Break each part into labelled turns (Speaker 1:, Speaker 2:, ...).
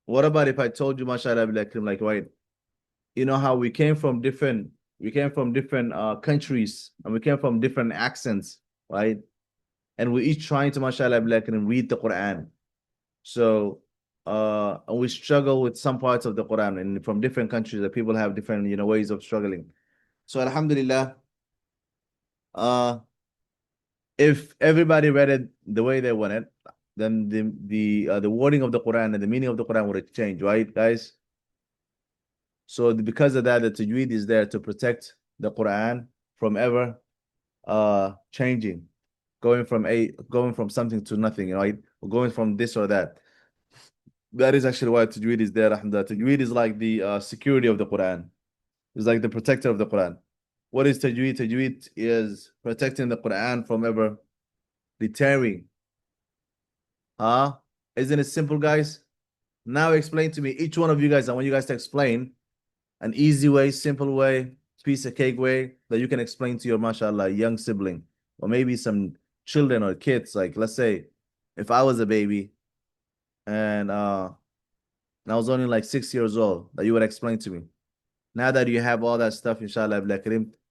Speaker 1: What about if I told you, mashallah, like, right, you know how we came from different countries and we came from different accents, right? And we're each trying to, mashallah, read the Quran. So, and we struggle with some parts of the Quran and from different countries that people have different, ways of struggling. So, alhamdulillah, uh, if everybody read it the way they want it, then the wording of the Quran and the meaning of the Quran would change, right, guys? So because of that, the tajweed is there to protect the Quran from ever changing, going from something to nothing, right? Or going from this or that. That is actually why tajweed is there. Alhamdulillah. Tajweed is like the security of the Quran. It's like the protector of the Quran. What is tajweed? Tajweed is protecting the Quran from ever deterring. Huh? Isn't it simple, guys? Now explain to me, each one of you guys, I want you guys to explain an easy way, simple way, piece of cake way that you can explain to your, mashallah, young sibling, or maybe some children or kids. Like, let's say, if I was a baby and I was only like 6 years old, that you would explain to me. Now that you have all that stuff, inshallah,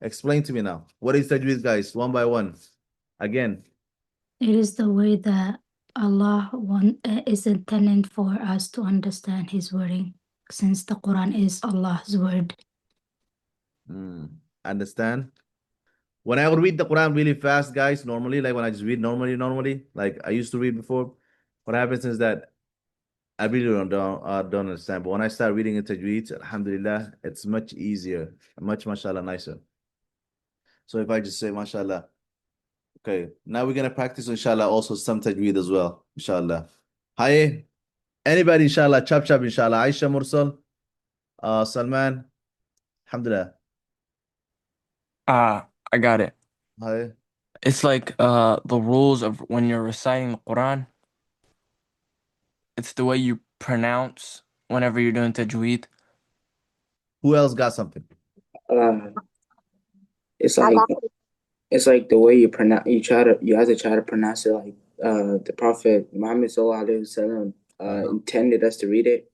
Speaker 1: explain to me now. What is tajweed, guys? One by one. Again.
Speaker 2: It is the way that is intended for us to understand His wording, since the Quran is Allah's word.
Speaker 1: Understand? When I would read the Quran really fast, guys, normally, like when I just read normally, like I used to read before, what happens is that I really don't understand. But when I start reading in Tajweed, alhamdulillah, it's much easier, much, mashallah, nicer. So if I just say, mashallah, okay, now we're going to practice, inshallah, also some Tajweed as well, inshallah. Hi, anybody, inshallah, chap, inshallah. Aisha Mursal, Salman, alhamdulillah.
Speaker 3: I got it.
Speaker 1: Hi.
Speaker 3: It's like the rules of when you're reciting the Quran. It's the way you pronounce whenever you're doing tajweed.
Speaker 1: Who else got something?
Speaker 4: Uh, it's like it's like the way you pronounce. You have to try to pronounce it like the Prophet Muhammad sallallahu alaihi wasallam intended us to read it,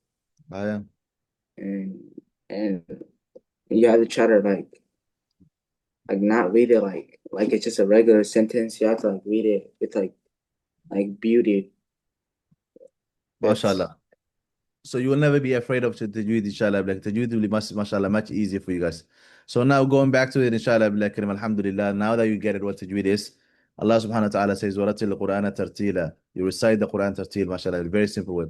Speaker 1: I am.
Speaker 4: and you have to try to like not read it like it's just a regular sentence. You have to like read it with like beauty.
Speaker 1: MashaAllah. So you will never be afraid of tajweed, inshallah. Like tajweed will be mashallah, much easier for you guys. So now going back to it, inshallah, alhamdulillah. Now that you get it, what tajweed is, Allah subhanahu wa ta'ala says, وَرَتِّلِ الْقُرْآنَ تَرْتِيلًا. You recite the Quran tartil, mashallah, very simple way.